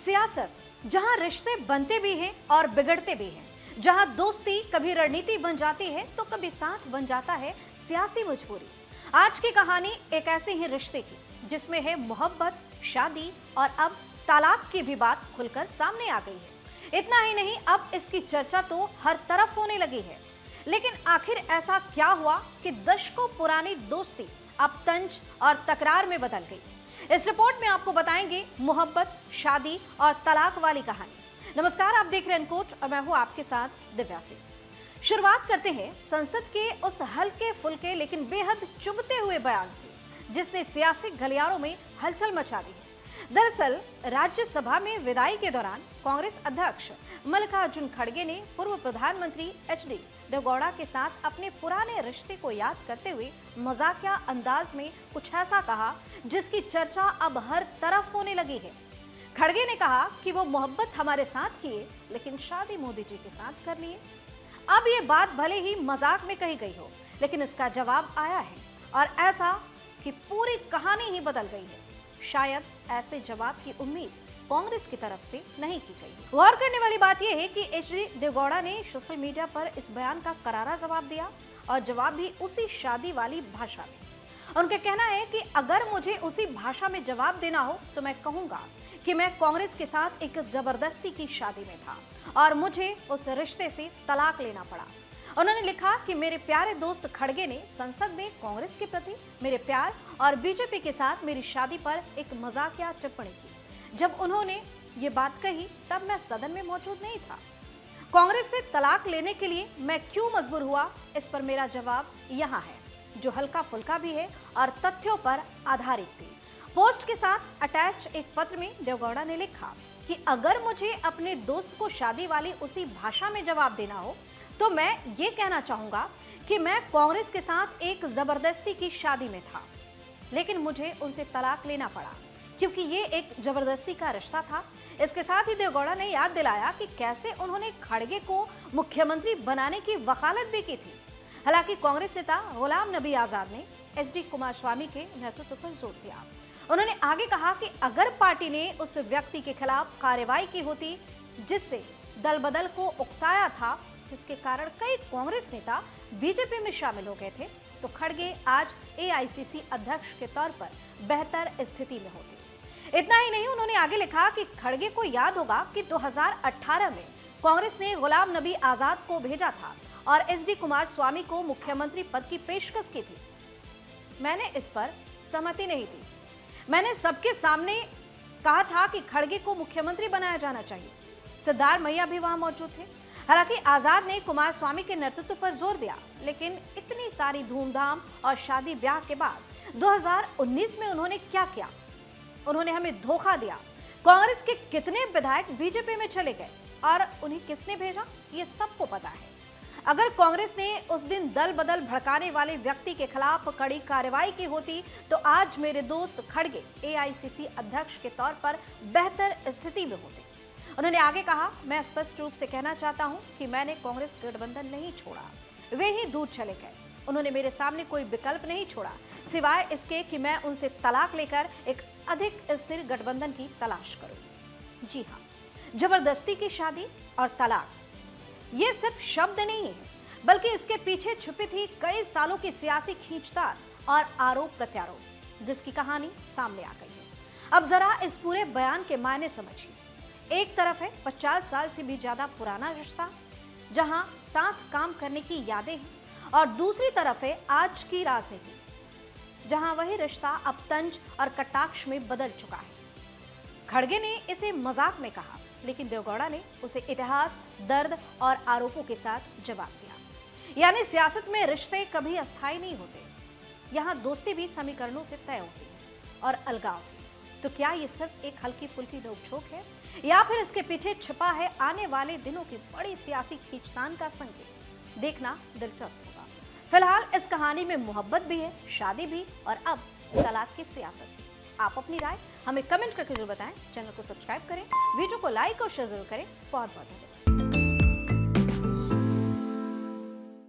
सियासत जहां रिश्ते बनते भी हैं और बिगड़ते भी हैं, जहां दोस्ती कभी रणनीति बन जाती है तो कभी साथ बन जाता है सियासी मजबूरी। आज की कहानी एक ऐसे ही रिश्ते की जिसमें है मोहब्बत, शादी और अब तलाक की भी बात खुलकर सामने आ गई है। इतना ही नहीं, अब इसकी चर्चा तो हर तरफ होने लगी है। लेकिन आखिर ऐसा क्या हुआ कि दशकों पुरानी दोस्ती अब तंज और तकरार में बदल गई? इस रिपोर्ट में आपको बताएंगे मोहब्बत, शादी और तलाक वाली कहानी। नमस्कार, आप देख रहे हैं अनकोट और मैं हूं आपके साथ दिव्या सिंह। शुरुआत करते हैं संसद के उस हल्के फुल्के लेकिन बेहद चुभते हुए बयान से जिसने सियासी गलियारों में हलचल मचा दी है। दरअसल राज्यसभा में विदाई के दौरान कांग्रेस अध्यक्ष मल्लिकार्जुन खड़गे ने पूर्व प्रधानमंत्री एचडी देवेगौड़ा के साथ अपने पुराने रिश्ते को याद करते हुए मजाकिया अंदाज में कुछ ऐसा कहा जिसकी चर्चा अब हर तरफ होने लगी है। खड़गे ने कहा कि वो मोहब्बत हमारे साथ किए लेकिन शादी मोदी जी के साथ कर लिए। अब ये बात भले ही मजाक में कही गई हो, लेकिन इसका जवाब आया है और ऐसा कि पूरी कहानी ही बदल गई है। शायद ऐसे जवाब की उम्मीद कांग्रेस की तरफ से नहीं की गई। गौर करने वाली बात यह है कि एचडी देवेगौड़ा ने सोशल मीडिया पर इस बयान का करारा जवाब दिया और जवाब भी उसी शादी वाली भाषा में। उनका कहना है कि अगर मुझे उसी भाषा में जवाब देना हो तो मैं कहूंगा कि मैं कांग्रेस के साथ एक जबरदस्ती की शादी में था और मुझे उस रिश्ते से तलाक लेना पड़ा। उन्होंने लिखा कि मेरे प्यारे दोस्त खड़गे ने संसद में कांग्रेस के प्रति मेरे प्यार और बीजेपी के साथ मेरी शादी पर एक मजाकिया टिप्पणी की। जब उन्होंने ये बात कही तब मैं सदन में मौजूद नहीं था। कांग्रेस से तलाक लेने के लिए मैं क्यों मजबूर हुआ, इस पर मेरा जवाब यहाँ है, जो हल्का फुल्का भी है और तथ्यों पर आधारित भी। पोस्ट के साथ अटैच एक पत्र में देवेगौड़ा ने लिखा कि अगर मुझे अपने दोस्त को शादी वाली उसी भाषा में जवाब देना हो तो मैं ये कहना चाहूंगा कि मैं कांग्रेस के साथ एक जबरदस्ती की शादी में था, लेकिन मुझे उनसे तलाक लेना पड़ा क्योंकि ये एक जबरदस्ती का रिश्ता था। इसके साथ ही देवेगौड़ा ने याद दिलाया कि कैसे उन्होंने खड़गे को मुख्यमंत्री बनाने की वकालत भी की थी। हालांकि कांग्रेस नेता गुलाम नबी आजाद ने एचडी कुमारस्वामी के नेतृत्व पर जोर दिया। उन्होंने आगे कहा कि अगर पार्टी ने उस व्यक्ति के खिलाफ कार्रवाई की होती जिससे दल बदल को उकसाया था, जिसके कारण कई कांग्रेस नेता बीजेपी में शामिल हो गए थे, तो खड़गे आज एआईसीसी अध्यक्ष के तौर पर बेहतर स्थिति में होते। इतना ही नहीं, उन्होंने आगे लिखा कि खड़गे को याद होगा कि 2018 में कांग्रेस ने गुलाम नबी आजाद को भेजा था और एचडी कुमारस्वामी को मुख्यमंत्री पद की पेशकश की थी। मैंने इस पर सहमति नहीं दी। मैंने सबके सामने कहा था कि खड़गे को मुख्यमंत्री बनाया जाना चाहिए। सिद्धार्थ मैया भी वहां मौजूद थे। हालांकि आजाद ने कुमारस्वामी के नेतृत्व पर जोर दिया, लेकिन इतनी सारी धूमधाम और शादी ब्याह के बाद 2019 में उन्होंने क्या किया? उन्होंने हमें धोखा दिया। कांग्रेस के कितने विधायक बीजेपी में चले गए और उन्हें किसने भेजा, ये सबको पता है। अगर कांग्रेस ने उस दिन दल बदल भड़काने वाले व्यक्ति के खिलाफ कड़ी कार्रवाई की होती तो आज मेरे दोस्त खड़गे एआईसीसी अध्यक्ष के तौर पर बेहतर स्थिति में होते। उन्होंने आगे कहा, मैं स्पष्ट रूप से कहना चाहता हूं कि मैंने कांग्रेस गठबंधन नहीं छोड़ा, वे ही दूर चले गए। उन्होंने मेरे सामने कोई विकल्प नहीं छोड़ा सिवाय इसके कि मैं उनसे तलाक लेकर एक अधिक स्थिर गठबंधन की तलाश करूं। जी हाँ, जबरदस्ती की शादी और तलाक ये सिर्फ शब्द नहीं है, बल्कि इसके पीछे छुपी थी कई सालों की सियासी खींचतान और आरोप प्रत्यारोप, जिसकी कहानी सामने आ गई है। अब जरा इस पूरे बयान के मायने समझिए। एक तरफ है 50 साल से भी ज्यादा पुराना रिश्ता जहां साथ काम करने की यादें हैं, और दूसरी तरफ है आज की राजनीति जहां वही रिश्ता अब तंज और कटाक्ष में बदल चुका है। खड़गे ने इसे मजाक में कहा, लेकिन देवेगौड़ा ने उसे इतिहास, दर्द और आरोपों के साथ जवाब दिया। यानी सियासत में रिश्ते कभी अस्थायी नहीं होते, यहाँ दोस्ती भी समीकरणों से तय होती है और अलगाव। तो क्या ये सिर्फ एक हल्की फुल्की नोकझोंक है या फिर इसके पीछे छिपा है आने वाले दिनों की बड़ी सियासी खींचतान का संकेत? देखना दिलचस्प होगा। फिलहाल इस कहानी में मोहब्बत भी है, शादी भी और अब तलाक की सियासत भी। आप अपनी राय हमें कमेंट करके जरूर बताएं। चैनल को सब्सक्राइब करें, वीडियो को लाइक और शेयर जरूर करें। बहुत बहुत धन्यवाद।